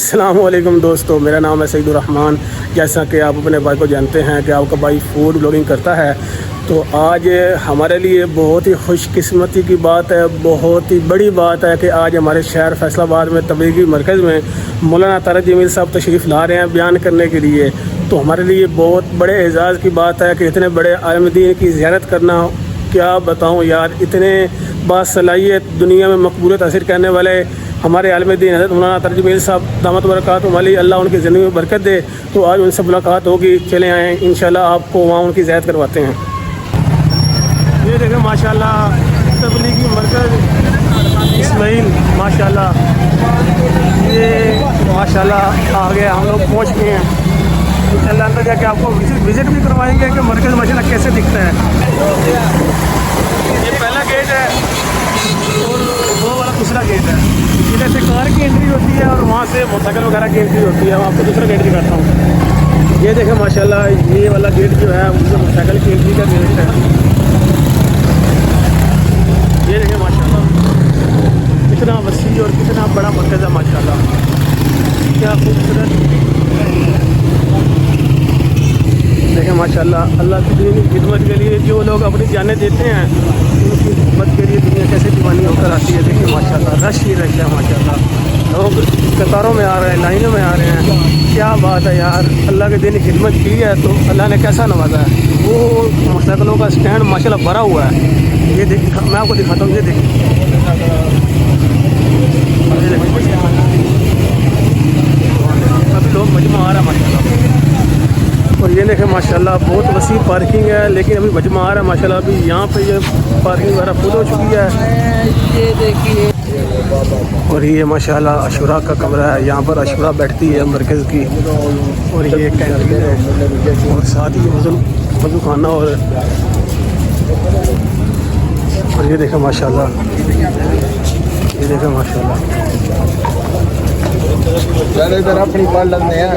السلام علیکم دوستو، میرا نام ہے سعید الرحمن۔ جیسا کہ آپ اپنے بھائی کو جانتے ہیں کہ آپ کا بھائی فوڈ بلاگنگ کرتا ہے، تو آج ہمارے لیے بہت ہی خوش قسمتی کی بات ہے، بہت ہی بڑی بات ہے کہ آج ہمارے شہر فیصل آباد میں تبلیغی مرکز میں مولانا طارق جمیل صاحب تشریف لا رہے ہیں بیان کرنے کے لیے۔ تو ہمارے لیے بہت بڑے اعزاز کی بات ہے کہ اتنے بڑے عالم دین کی زیارت کرنا، کیا بتاؤں یار، اتنے باصلاحیت دنیا میں مقبولیت حاصل کرنے والے ہمارے عالم دین حضرت مولانا طارق جمیل صاحب دامت برکاتہم علیہ، اللہ ان کی زندگی میں برکت دے۔ تو آج ان سے ملاقات ہوگی، چلے آئیں انشاءاللہ آپ کو وہاں ان کی زیارت کرواتے ہیں۔ یہ دیکھیں ماشاءاللہ تبلیغی مرکز اسماعیل، ماشاءاللہ یہ ماشاءاللہ آگے ہم لوگ پہنچ گئے ہیں۔ انشاءاللہ اندر جا کے آپ کو وزٹ بھی کروائیں گے کہ مرکز ماشاءاللہ کیسے دکھتا ہے۔ یہ پہلا گیٹ ہے اور وہ والا دوسرا گیٹ ہے۔ ادھر سے کار کی انٹری ہوتی ہے اور وہاں سے موٹر سائیکل وغیرہ کی انٹری ہوتی ہے۔ میں آپ کو دوسرا گیٹ دکھاتا ہوں۔ یہ دیکھیں ماشاءاللہ یہ والا گیٹ جو ہے وہ موٹر سائیکل کی انٹری کا گیٹ ہے۔ یہ دیکھیں ماشاءاللہ کتنا وسیع اور کتنا بڑا مرکز ہے، ماشاءاللہ کیا خوبصورت۔ دیکھیں ماشاءاللہ اللہ کی دین کی خدمت کے لیے جو لوگ اپنی جانیں دیتے ہیں، ان کی خدمت کے لیے دنیا کیسے دیوانی ہو کر آتی ہے۔ دیکھیں ماشاءاللہ رش ہی رش ہے، ماشاءاللہ لوگ قطاروں میں آ رہے ہیں، لائنوں میں آ رہے ہیں۔ کیا بات ہے یار، اللہ کے دین کی خدمت کی ہے تو اللہ نے کیسا نوازا ہے۔ وہ موٹر سائیکلوں کا اسٹینڈ ماشاءاللہ بھرا ہوا ہے۔ یہ دیکھ میں آپ کو دکھاتا ہوں، یہ دیکھیں ابھی لوگ مجمع آ رہا ہے ماشاءاللہ۔ اور یہ دیکھیں ماشاءاللہ بہت وسیع پارکنگ ہے، لیکن ابھی مجمع آ رہا ہے ماشاءاللہ۔ ابھی یہاں پہ یہ پارکنگ وغیرہ فل ہو چکی ہے۔ یہ دیکھیے، اور یہ ماشاءاللہ عاشورہ کا کمرہ ہے، یہاں پر عاشورہ بیٹھتی ہے مرکز کی۔ اور یہ کینٹین ہے اور ساتھ ہی وضو خانہ اور یہ دیکھیں ماشاءاللہ، یہ دیکھیں ماشاءاللہ ادھر اپنی پڑھ لیتے ہیں۔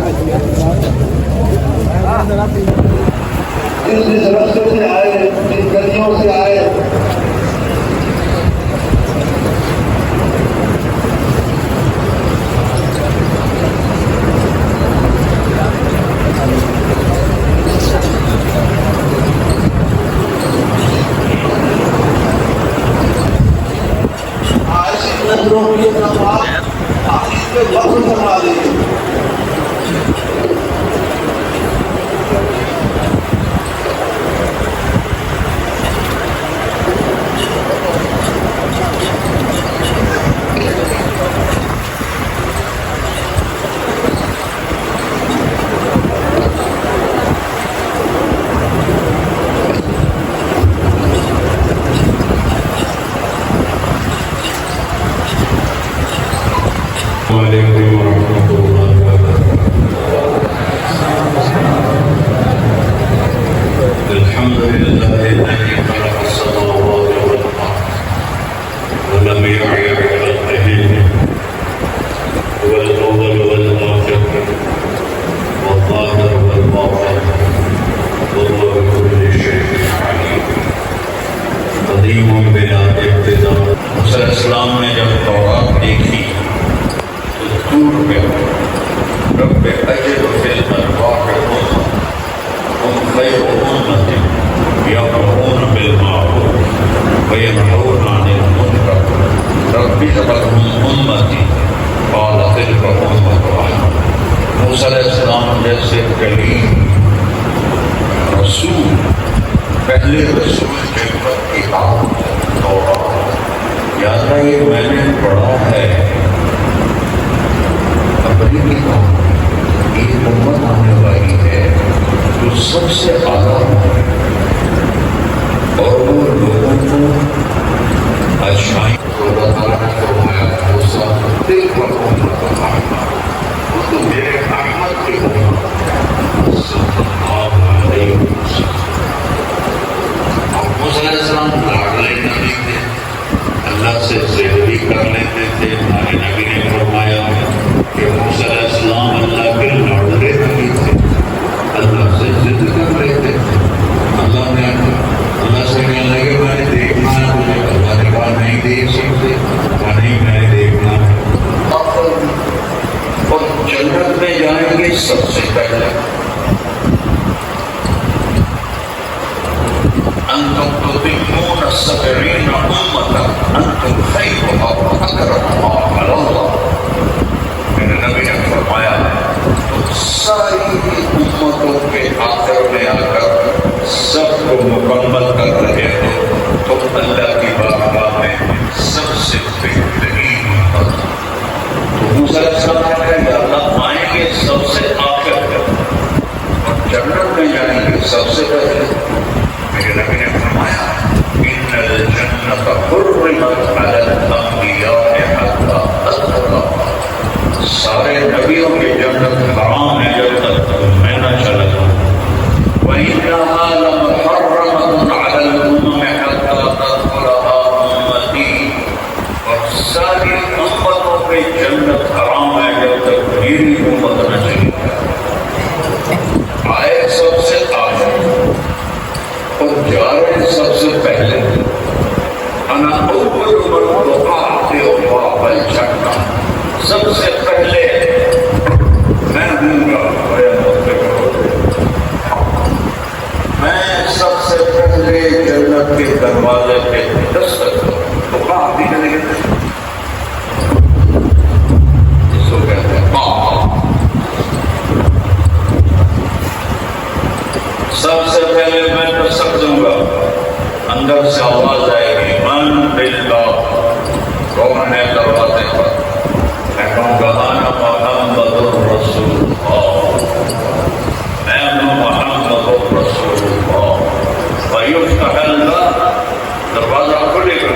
سے آئے، گلیوں سے آئے، السلام نے جب تورات دیکھی تو دور میں رب اجر فی الارواح ہم خیر امت یامرون بالمعروف وینہون عن المنکر رب اجعلہم امتی قال تلک امت واحدۃ۔ موسیٰ علیہ السلام جیسے کلیم رسول، پہلے رسول کے وقت کی بات تورات یاد ہے، یہ میں نے پڑھا ہے۔ امریکی قوم ایک امت آنے والی ہے جو سب سے اعلیٰ ہے، اور وہ لوگوں کو اچھائی کو اللہ تعالیٰ نے فرمایا موسیٰ تلک امت واحدۃ، وہ تو میرے احمد کی امت صلی اللہ علیہ وسلم۔ اور موسیٰ علیہ السلام لاڈلے نبی تھے، اللہ سے زیادتی کر لیتے تھے۔ ہمارے نبی نے فرمایا کہ موسیٰ علیہ السلام اللہ کے لاڈلے نبی تھے۔ مکمل کر رہے ہو تو اللہ کی بارگاہ میں سب سے بہترین امت تو موسیٰ علیہ السلام نے کہا یا اللہ آئیں گے سب سے آخر کر اور جنت میں جائیں گے سب سے پہلے. میرے نبی نے فرمایا ان الجنت حرمت علی الانبیاء حتی ادخلوها. سارے نبیوں کی جنت حرام ہے جب تک میں نہ چلا جاؤں. وَإِنَّهَا لَمُحَرَّمَةٌ عَلَى الْأُمَمِ حَتَّى تَدْخُلَهَا أُمَّتِي. اور ساری امتوں پہ جنت حرام ہے جب تک میری امت نہ چلی آئے سب سے آگے اور جا رہے سب سے پہلے. انا اول من وقعت باب الجنہ. سب سے پہلے میں ہوں گا میں سب سے پہلے جنت کے دروازے پہ دستک تو کہاں بھی کریں گے اس کو کہتے ہیں سب سے پہلے میں دستک دوں گا. اندر سے آواز آئے گی من بالباب. کون ہے دروازے پر؟ میں کہوں گا انا محمد الرسول اللہ. میں محمد الرسول اللہ. فیفتح اللہ. دروازہ کھلے گا.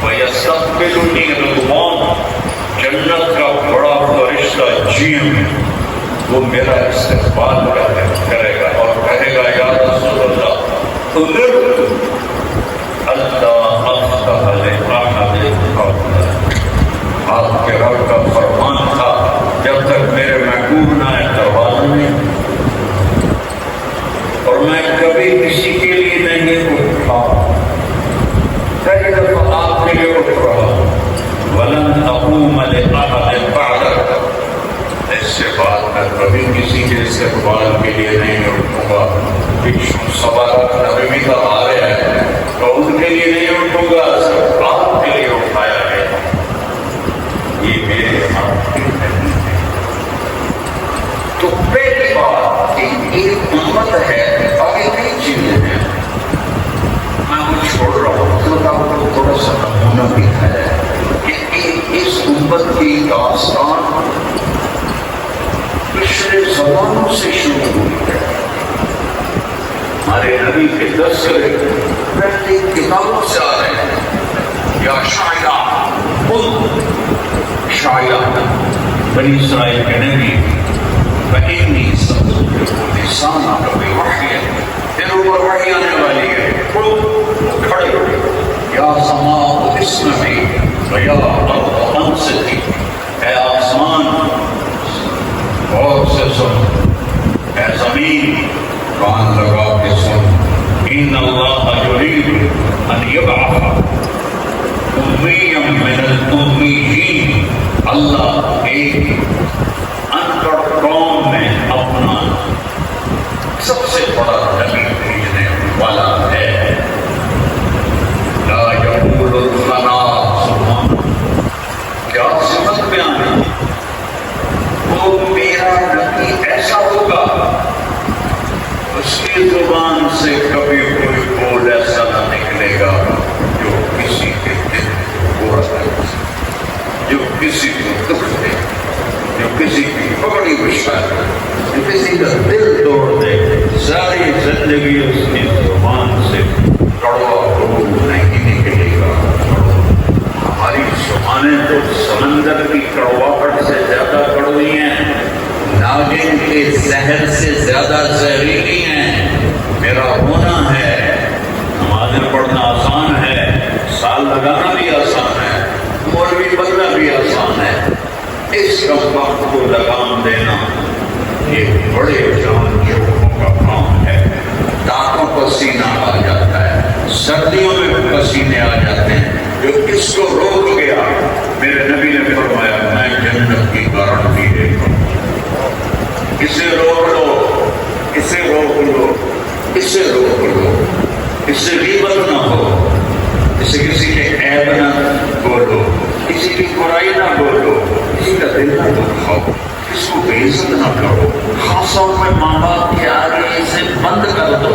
ویستقبلنی رضوان. جنت کا بڑا فرشتہ جیم وہ میرا استقبال کرے گا اور کہے گا یا رسول اللہ امرت اللہ افتح لأحد قبلک. آپ کے رب کا فرمان تھا جب تک میرے محبوب نہ آئے دروازے میں اور میں کبھی کسی کے لیے نہیں اٹھا. کئی دفعہ آپ کے لیے اٹھ رہا ولن اقوم لأحد بعدک. اس سے بعد میں کبھی کسی کے استقبال کے لیے نہیں اٹھوں گا. سوالات نبی بھی کا آ رہا ہے تو ان کے لیے نہیں اٹھوں گا صرف آپ کے لیے اٹھایا ہے. یہ میرے آپ کے نہیں ہے. تو پہلی بات ایک امت ہے آگے کئی چیزیں ہیں میں وہ چھوڑ رہا ہوں تو آپ کو تھوڑا سا نمونہ بھی ہے کہ اس امت کی داستان پچھلے زمانوں سے شروع ہوئی ہے. ہمارے نبی کے تذکرے پہلی کتابوں سے آ رہے ہیں. یا شاعرہ شاعرہ بنی اسرائیل کے نبی فإنی سأصبح لسانک بوحی. تیرے اوپر وحی آنے والی ہے. کھڑے ہوئے یا سماء اسمعی ویا ارض انصتی. اے آسمان غور سے سن. اے زمین کان لگا کے سن. ان اللہ یرید ان یبعث امیا من الامیین. اللہ ایک ان پڑھ قوم میں اپنا سب سے بڑا نبی بھیجنے والا ہے. لا یقول الفنا سبحان. کیا صفت بیان ہے؟ وہ میرا نبی ایسا ہوگا اس کی زبان سے کبھی کوئی بول ایسا نہ نکلے گا جو کسی کے دل کو رکھے, جو کسی کو دکھ دے, جو کسی کی پکڑی بچھا دے, جو کسی کا دل توڑ دے. ساری زندگی اس کی زبان سے کڑوا بول نہیں نکلے گا. ہماری زبانیں تو سمندر کی کڑواہٹ سے زیادہ کڑوی ہیں, ناگن کے زہر سے زیادہ زہریلی ہیں. میرا ہونا ہے, نمازیں پڑھنا آسان ہے, سال لگانا بھی آسان ہے, مولوی بننا بھی آسان ہے. اس کا وقت کو لگام دینا یہ بڑے جان جوڑوں کا کام ہے. دانتوں کو سینہ آ جاتا ہے, سردیوں میں پسینے آ جاتے ہیں. جو اس کو روک گیا میرے نبی نے فرمایا میں جنت کی گارنٹی دے گا. اسے روک لو, اسے روک لو, اسے روک لو. اس سے غیبت نہ ہو, اسے کسی کے عیب نہ بولو, کسی کی برائی نہ بولو, کسی کا دل نہ دکھاؤ, اس کو بے عزت نہ کرو. خاص طور میں ماں باپ کے آگے اسے بند کر دو,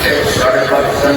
5.5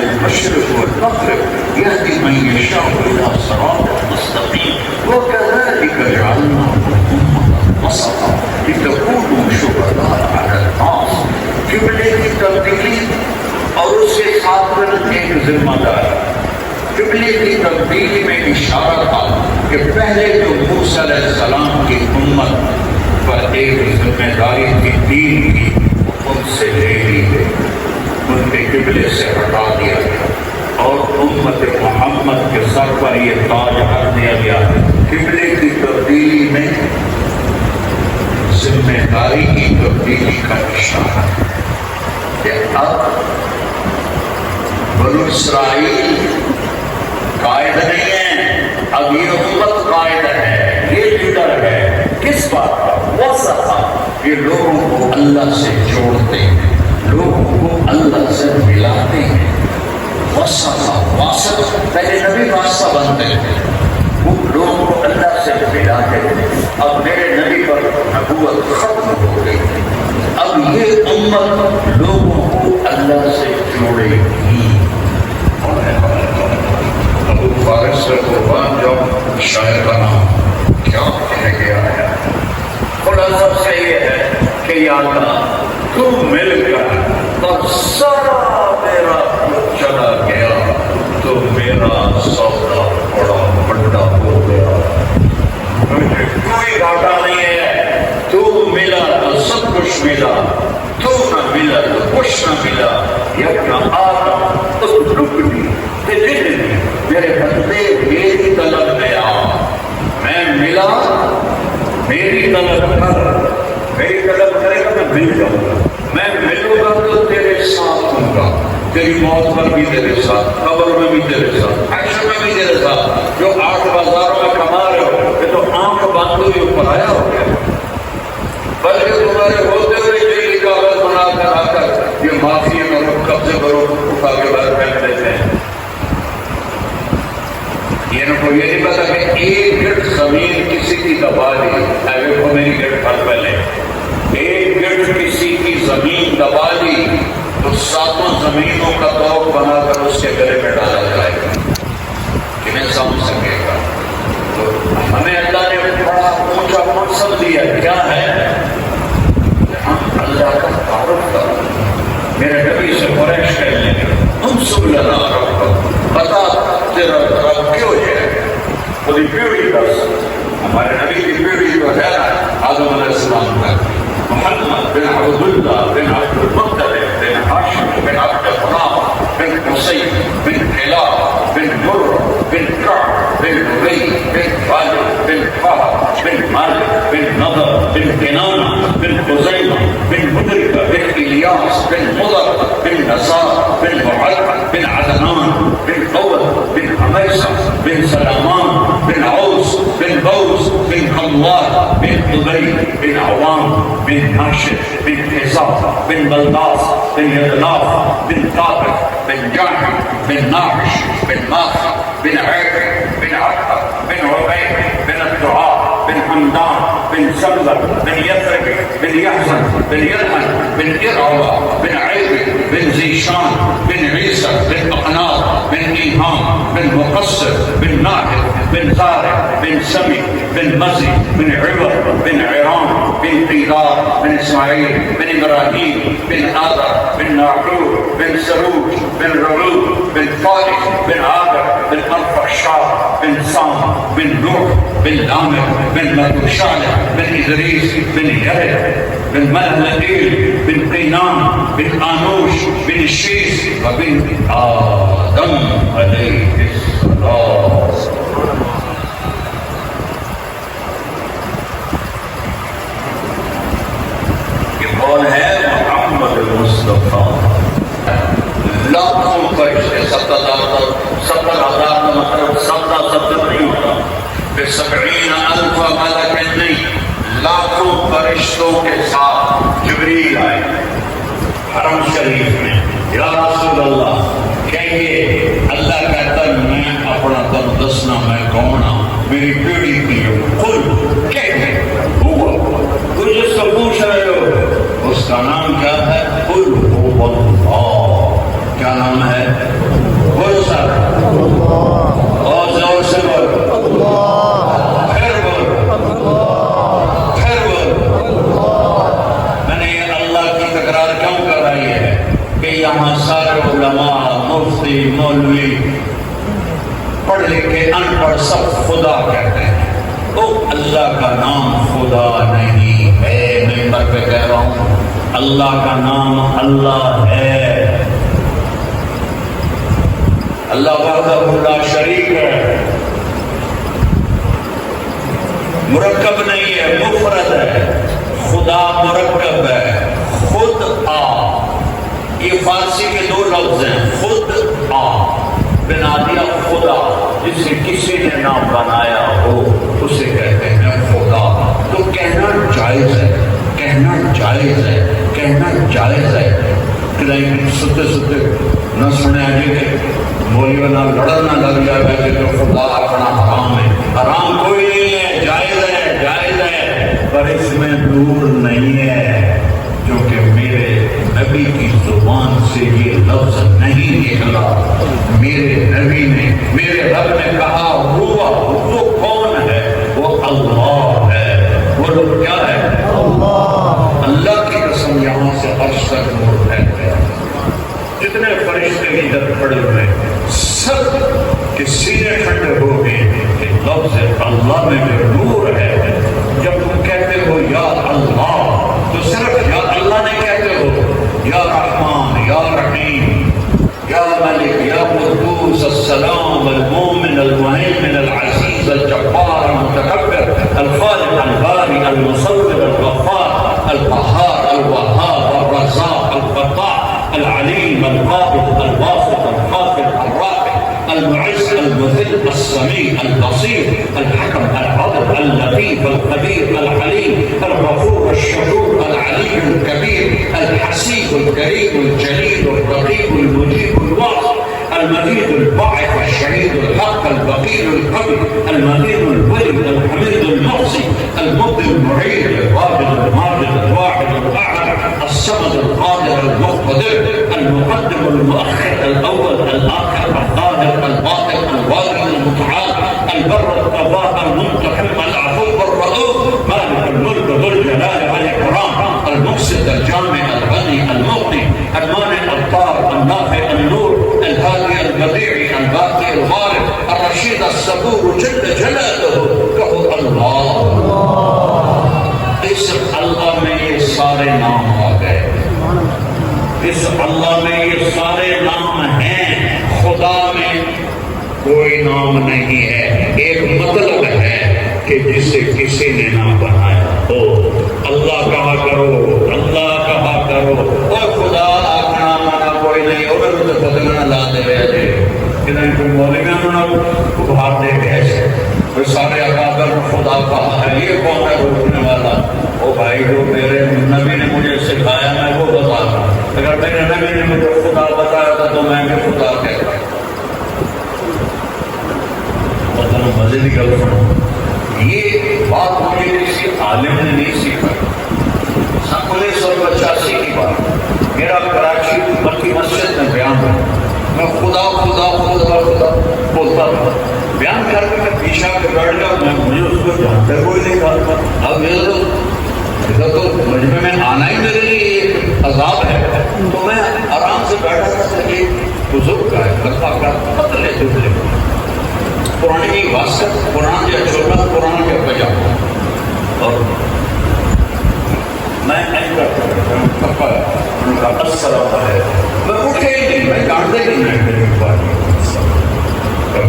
المشرق والمغرب يهدي من يشاء إلى صراط مستقيم وكذلك جعلناكم أمة وسطا لتكونوا شهداء على الناس. قبلے کی تبدیلی اور اس کے ساتھ میں ایک ذمہ داری. قبلے کی تبدیلی میں اشارہ تھا کہ پہلے جو موسیٰ علیہ السلام کی امت پر ایک ذمہ داری تھی دین کی، ان سے لے لی گئی، ان کے قبلے سے ہٹا دیا گیا اور امت محمد کے سر پر یہ تاج رکھ دیا گیا. قبلے کی تبدیلی میں ذمہ داری کی تبدیلی کا اشارہ ہے کہ اب بنو اسرائیل قائد نہیں ہے، اب یہ امت قائد ہے، یہ لیڈر ہے. کس بات کا؟ وسط. یہ لوگوں کو اللہ سے جوڑتے ہیں، لوگوں کو اللہ سے ملاتے ہیں. وسط واسط پہلے نبی واسطہ بنتے تھے، وہ لوگوں کو اللہ سے ملاتے تھے، اب میرے نبی پر نبوت ختم ہو گئی، اب یہ امت لوگوں کو اللہ سے جوڑے گی۔ ابو فارس سے قربان جاؤ، شاعر کا نام کیا کہہ گیا ہے، خلاصہ سے یہ ہے کہ یا اللہ تو مل کر اور سارا میرا چلا گیا تو میرا سودا بڑا بڑا ہو گیا، مجھے کوئی گھاٹا نہیں ہے، تو ملا تو سب کچھ ملا، تو نہ ملا تو کچھ نہ ملا، یکنا آدم اس رکنی تجلنی، میرے بندے میری طلب میں آ، میں ملا میری طلب کر، میری طلب کرے گا میں مل جاؤں گا، میں ملوں گا تو تیرے ساتھ ہوں گا، تیری موت پر بھی تیرے ساتھ، قبر میں بھی تیرے ساتھ، حشر میں بھی تیرے ساتھ، جو 8 بازاروں میں کما رہے ہو یہ تو آنکھ باندھ ہوئی اوپر آیا ہو گیا، بلکہ تمہارے ہوتے ہوئے جیلی کاغذ بنا کر آ کر یہ معافی کرو، قبضے کرو، اٹھا کے باہر پھینک دیتے ہیں۔ یہ نہ کوئی یہ نہیں پتا کہ ایک گٹ زمین کسی کی دبا لی، ایوے کو میری گٹ پھل پہلے، ایک گٹ کسی کی زمین دبا لی تو 7 زمینوں کا توق بنا کر اس کے گلے میں ڈالا جائے گا، کنہیں سمجھ سکے گا۔ تو ہمیں اللہ نے بڑا اونچا منصب دیا، کیا ہے؟ ہم اللہ کا تعارف کریں، میرے نبی سے قریش کہنے لگے انصب لنا ربک، بتا تیرا رب کیوں ہے؟ خودی پیڑھی دس، ہمارے نبی کی پیڑھی جو ہے نا آدم علیہ السلام کا، محمد بن عبداللہ بن عبد المطلب بن ہاشم بن عبد مناف بن قصی بن کلاب بن مرہ بن کعب بن ابی بن خالد بن فہد بن مالک بن نضر بن کنانہ بن خزیمہ بن مدرکہ بن الیاس بن مضر بن نصار بن معد بن عدنان بن قوت بن حمیصہ بن سلامان بن عوس بن بوس بن حموار بن ابی بن عوام بن ناشد بن حزاب بن بلداس بن یدلاف بن طارق بن جاحم بن ناحش بن ماخ بن عیق بن عقب بن عبید بن الدعاء بن حمدان بن سلمر بن یثرب بن یحزن بن یرمن بن ارعوہ بن عیب بن زیشان بن عیسر بن اقناط بن ایہام بن مقصر بن ناحد بن زارع بن سمی بن مزی بن عبر بن عیران بن قیدار بن اسماعیل بن ابراہیم بن آدر بن ناحور بن سروج بن رعود بن فائق بن عادر بن الفحشار بن سام بن نوح بن لامر بن متوشالح بن ادریس بن یرد بن ملهلئیل بن قینان بن آنوش بن شیس وبن آدم علیہ السلام۔ یہ کون ہے؟ محمد مصطفیٰ۔ لاکھوں فرشتے، 70,000 کا مطلب 70 نہیں ہوتا، کہ 70,000 ملک نہیں، لاکھوں فرشتوں کے ساتھ جبریل آئے حرم شریف میں، یا رسول اللہ کہیے، اللہ کہتا ہے میں اپنا دم دسنا میں کون ہوں، میری پیڑھی کی خود کہتے ہوا، تو جس کو پوچھ رہے ہو اس کا نام کیا ہے؟ قل هو اللہ۔ کیا نام ہے؟ بول سر اور زور سے بول، پھر بول، پھر بول۔ میں نے یہ اللہ کی تکرار کیوں کرائی ہے کہ یہاں سارے علماء، مفتی، مولوی، پڑھ لکھے ان پڑھ سب خدا کہتے ہیں، تو اللہ کا نام خدا نہیں ہے۔ ممبر پہ کہہ رہا ہوں اللہ کا نام اللہ ہے، اللہ وحدہ لا شریک ہے، مرکب نہیں ہے، مفرد ہے، خدا مرکب ہے، خود آ، یہ فارسی کے 2 لفظ ہیں، خود آ، بنا دیا خدا، جسے کسی نے نہ بنایا ہو اسے کہتے ہیں خدا۔ تو کہنا جائز ہے، کہنا جائز ہے، کہنا جائز ہے، کہ ستے ستے نہ سنے آگے کہ مولوی نہ لڑنا لگ جائے کہ تو خدا اپنا حرام ہے. حرام کوئی نہیں ہے، جائز ہے، جائز ہے، پر اس میں نور نہیں ہے، جو کہ میرے نبی کی زبان سے یہ لفظ نہیں نکلا. میرے نبی نے، میرے رب نے کہا ہوا، وہ کون ہے؟ وہ اللہ ہے. وہ لوگ کیا ہے؟ اللہ کی قسم یہاں سے عرش تک نور ہے. جتنے فرشتے ادھر کھڑے ہوئے سب کے سینے ٹھنڈے ہو گئے کہ لفظ اللہ میں جو نور ہے. جب تم کہتے ہو یا اللہ تو صرف یا اللہ نہیں کہتے ہو، یا رحمان، یا رحیم، یا ملک، یا قدوس، السلام، المؤمن، المهيمن، العزيز، الجبار، المتكبر، الخالق، الباري، المصور، الغفار، القهار، الوهاب، الرزاق، الفتاح، العليم، القابض، الباسط، الخافض، الرافع، المعز، المذل، السميع، البصير، الحكم، العدل، اللطيف، الخبير، الحليم، الغفور، الشكور، العلي الكبير، الحسيب، الكريم، الجليل، الرقيب، المجيب، الواصل، المجيد، الباعث، الشهيد، الحق، البقيل، القوي، المتين، الولي، الحميد، المحصي، المبدي، المعيد، القابل، الماجد، الواحد، الاحد، الصمد، القادر، المقتدر، المقدم، المؤخر، الاول، الاخر، الظاهر، الباطن، الوالي، المتعال، البر، القضاء، المنتقم، العفو، الرؤوف، مالك الملك ذو الجلال والاكرام، المقسط، الجامع، الغني، المغني، المانع، الطار، النافع، النور، الهادي، البديع، الباقي، الغالب، الرشيد، الصبور جل جلاله. کہو اللہ. اس اللہ میں یہ سارے نام آ گئے، اس اللہ میں یہ سارے نام ہیں. خدا میں کوئی نام نہیں ہے، ایک مطلب ہے کہ جسے کسی نے نہ بنایا ہو. اللہ کہا کرو، اللہ کہا کرو، اور خدا اپنا مانا کوئی نہیں. اور تو بدلنا لا دے رہے کہ نہیں کوئی مولویوں نے ابھار دے گئے وہ سارے اکابر خدا کہا ہے. یہ کون ہے روکنے والا؟ او بھائی جو میرے نبی نے مجھے سکھایا میں وہ بتا رہا. اگر میرے نبی نے مجھے خدا بتایا تھا تو میں بھی خدا کہتا. مزے کی گل سنو، یہ بات مجھے کسی عالم نے نہیں سیکھائی. 1985 کی بات، میرا کراچی مکی مسجد میں بیان ہے. میں خدا خدا خدا خدا بولتا تھا. بیان کر کے میں پیچھے کے بیٹھ گیا. میں مجھے اس کو جانتا کوئی نہیں تھا. اب ادھر تو مجمع میں آنا ہی میرے لیے ایک عذاب ہے. تو میں آرام سے بیٹھا تھا. ایک بزرگ کا ہے لفا کا پتلے دبلے قرآن کی واسط، قرآن کے چھوٹا، قرآن کے پجامہ، اور میں اٹھے ہی نہیں، میں کاٹتے ہی نہیں.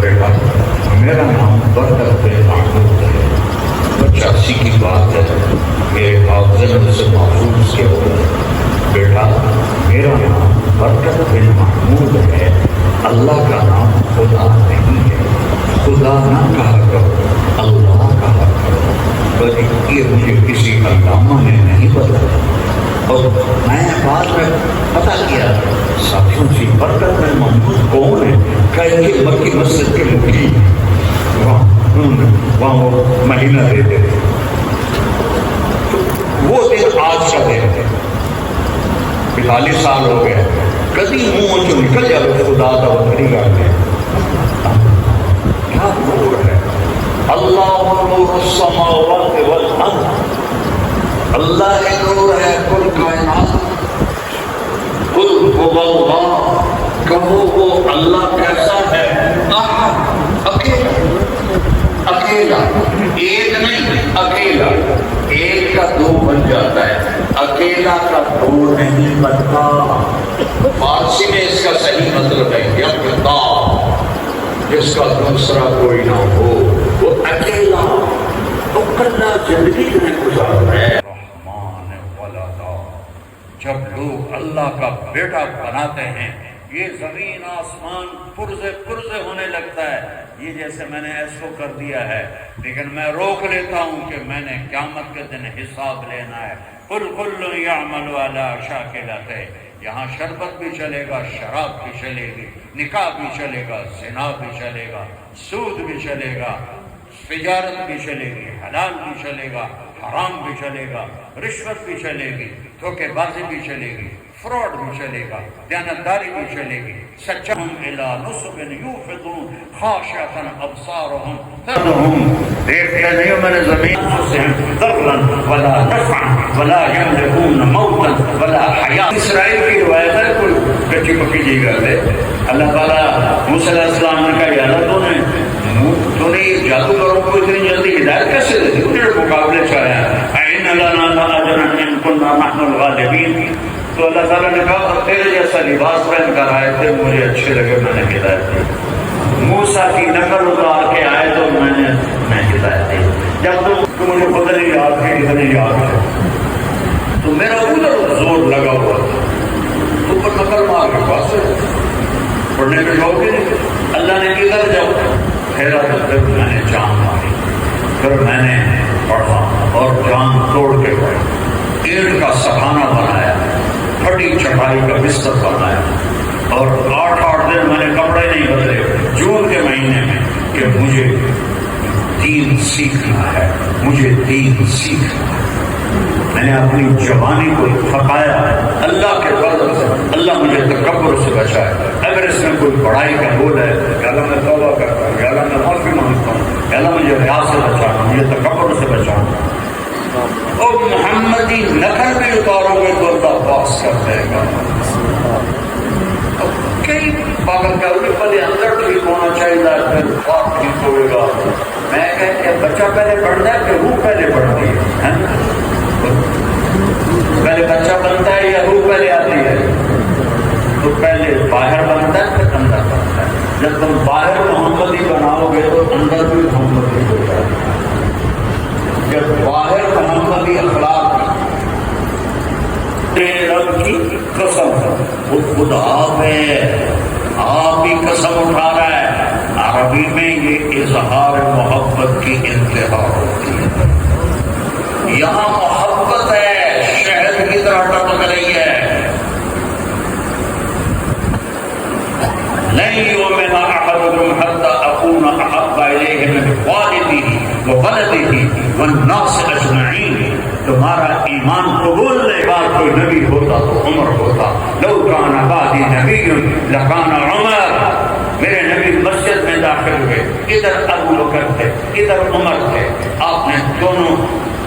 بیٹا میرا نام برکت بن محمود ہے. 85 کی بات ہے، میرے حافظ سے محفوظ کے ہو. بیٹا میرا نام برکت بن محمود ہے، اللہ کا نام خدا نہیں ہے. خدا نہ کہا کرو، اللہ کہا کرو. یہ مجھے کسی علامہ نے نہیں بتایا. اور میں بعد میں پتہ کیا ساتھیوں سے برکت بن محمود کون ہے. کہ مکی مسجد کے مکھی وہاں وہ مہینہ دیتے تھے. وہ دن آج کا دن ہے، 42 سال ہو گئے. کبھی منہ چ نکل جائے خدا کا وطنی گاتے کیا نور ہے. اللہ نور السماوات والارض. اللہ نور ہے کل کائنات. قل هو اللہ، کہو وہ اللہ کیسا ہے. اکیلا، اکیلا، ایک نہیں، اکیلا. ایک کا دو بن جاتا ہے، اکیلا کا دو نہیں بنتا. فارسی میں اس کا صحیح مطلب ہے یکتا، جس کا دوسرا کوئی نہ ہو. وہ اکیلا تو کلا زندگی میں گزار ہے. رحمان ولدا، جب لوگ اللہ کا بیٹا بناتے ہیں یہ زمین آسمان پرزے ہونے لگتا ہے. یہ جیسے میں نے ایسو کر دیا ہے، لیکن میں روک لیتا ہوں کہ میں نے قیامت کے دن حساب لینا ہے. قل کل یعمل علی شاکلتہ، یہاں شربت بھی چلے گا، شراب بھی چلے گی، نکاح بھی چلے گا، زنا بھی چلے گا، سود بھی چلے گا، تجارت بھی چلے گی، حلال بھی چلے گا، حرام بھی چلے گا، رشوت بھی چلے گی، دھوکے بازی بھی چلے گی، فراڈ بھی چلے گا، دیانتداری بھی چلے گی. سچہم الی نصب یوفضون خاشعۃ ابصارہم ترہم، دیکھتے نہیں ہو میں نے زمین سے ضرا ولا نفعا ولا یملکون موتا ولا حیات. اسرائیل کی روایت ہے، کوئی کچی پکی جی گل ہے. اللہ تعالیٰ موسیٰ علیہ السلام نے کہا یا اللہ تو نے جادوگروں کو اتنی جلدی ہدایت کیسے دے دی؟ انہوں نے مقابلے چاہے اَإِنَّ لَنَا لَأَجْرًا إِن كُنَّا نَحْنُ الْغَالِبِينَ. تو اللہ تعالیٰ نے کہا تیرے جیسا لباس پہن کر آئے تھے، مجھے اچھے لگے، میں نے ہدایت دی. موسیٰ کی نقل اتار کے آئے تو میں ہدایت دی. جب تو مجھے پتہ نہیں یاد ہے کتنے یاد ہے، تو میرا ادھر زور لگا ہوا تھا، تو پر نقل مار کے پاس پڑھنے کے شوق ہی نہیں. اللہ نے کدھر جب پھیرا تو پھر میں نے جان ماری، پھر میں نے پڑھا اور جان توڑ کے پڑھا. اینٹ کا سہانا بنایا، پھٹی چٹائی کا بستر بنایا، اور 8 دن میں نے کپڑے نہیں بدلے جون کے مہینے میں کہ مجھے دین سیکھنا ہے، مجھے دین سیکھنا ہے. میں نے اپنی جوانی کو پھکایا اللہ کے فضل سے. اللہ مجھے تکبر سے بچائے. اگر اس میں کوئی بڑائی کا بول ہے کہ اللہ میں توبہ کرتا ہوں، کہ اللہ میں معافی مانگتا ہوں، کہ اللہ مجھے ریاض سے بچانا، مجھے تکبر سے بچانا. اور محمدی نقل بھی اتارو گے تو اللہ پاس کر دے گا. کئی پاگل کا پہلے اندر ٹھیک ہونا چاہیے، پھر خواب ٹھیک ہوئے گا. میں کہتے ہیں بچہ پہلے بڑھتا ہے کہ روح پہلے بڑھتی ہے؟ پہلے بچہ بنتا ہے یا روح پہلے آتی ہے؟ تو پہلے باہر بنتا ہے پھر اندر بنتا ہے. جب تم باہر محمدی بناؤ گے تو اندر بھی محمدی ہو جائے گا. جب باہر محمدی اخلاق رب کی قسم، وہ خود آپ ہے، آپ ہی قسم اٹھا رہا ہے. عربی میں یہ اظہار محبت کی انتہا ہوتی ہے. یہاں محبت ہے، شہد کی طرح ٹپک رہی ہے. لن يؤمن احدكم حتى اكون احب اليه من والده وولده والناس اجمعين. تمہارا ایمان قبول نہیں. بات کوئی نبی ہوتا تو عمر ہوتا. لو كان بعدي نبي لكان عمر. میرے نبی مسجد میں داخل ہوئے، ادھر ابو بکر تھے، ادھر عمر تھے. آپ نے دونوں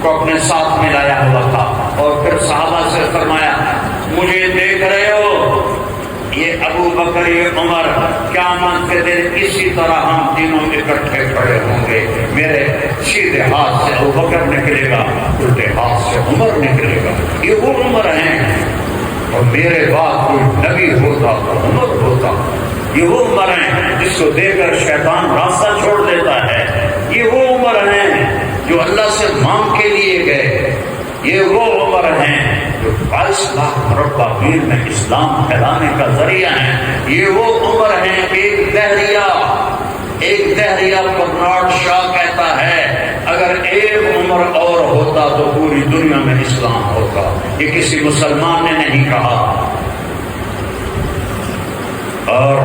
کو اپنے ساتھ ملایا ہوا تھا اور پھر صحابہ سے فرمایا مجھے دیکھ رہے ہو، یہ ابو بکر یہ عمر، قیامت کے دن اسی طرح ہم تینوں اکٹھے کھڑے ہوں گے. میرے سیدھے ہاتھ سے ابو بکر نکلے گا، الٹے ہاتھ سے عمر نکلے گا. یہ وہ عمر ہیں. اور میرے بعد کوئی نبی ہوتا تو عمر ہوتا. یہ وہ عمر ہیں جس کو دے کر شیطان راستہ چھوڑ دیتا ہے. یہ وہ عمر ہیں جو اللہ سے مانگ کے لیے گئے. یہ وہ عمر ہیں جو 22 لاکھ مربع میل میں اسلام پھیلانے کا ذریعہ ہیں. یہ وہ عمر ہیں. ایک دہریہ برنارڈ شاہ کہتا ہے اگر ایک عمر اور ہوتا تو پوری دنیا میں اسلام ہوتا. یہ کسی مسلمان نے نہیں کہا. اور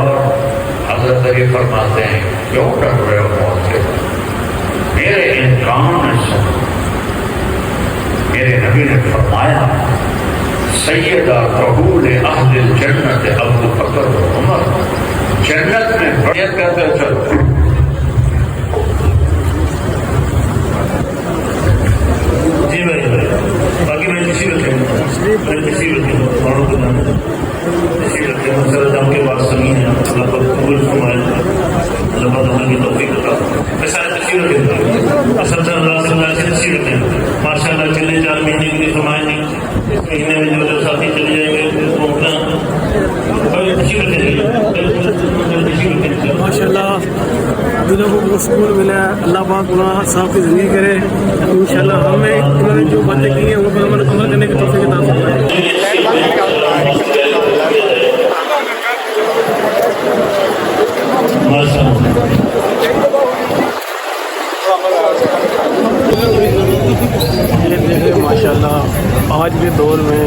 حضرت علی فرماتے ہیں کیوں ڈر رہے ہو موت سے؟ میرے امکان میں سب. میرے نبی نے فرمایا سیدہ قبول اہل الجنت ابو بکر و عمر. جنت میں بڑھیت کہتے ہیں. چلو جی بھائی باقی میں کسی رکھے سر جام کے بعد سنی ہے. اللہ پر قبول فرمائے، اللہ تعالیٰ کی توفیق عطا. میں سارے تشریف رکھیں اصل سے اللہ صلی اللہ علیہ وسلم تشریف رکھیں. ماشاء اللہ چلے 4 مہینے کے لیے فرمائیں گے. اس مہینے میں جو ساتھی چلے جائیں گے وہ اپنا تشریف رکھیں گے. ماشاء اللہ دلوں کو سکون ملا. اللہ پاک گناہ صاحب کی زندگی کرے. انشاءاللہ ہمیں انہوں نے جو باتیں کی ہیں ان پر عمل کرنے کی توفیق عطا فرمائے. ماشاء اللہ آج کے دور میں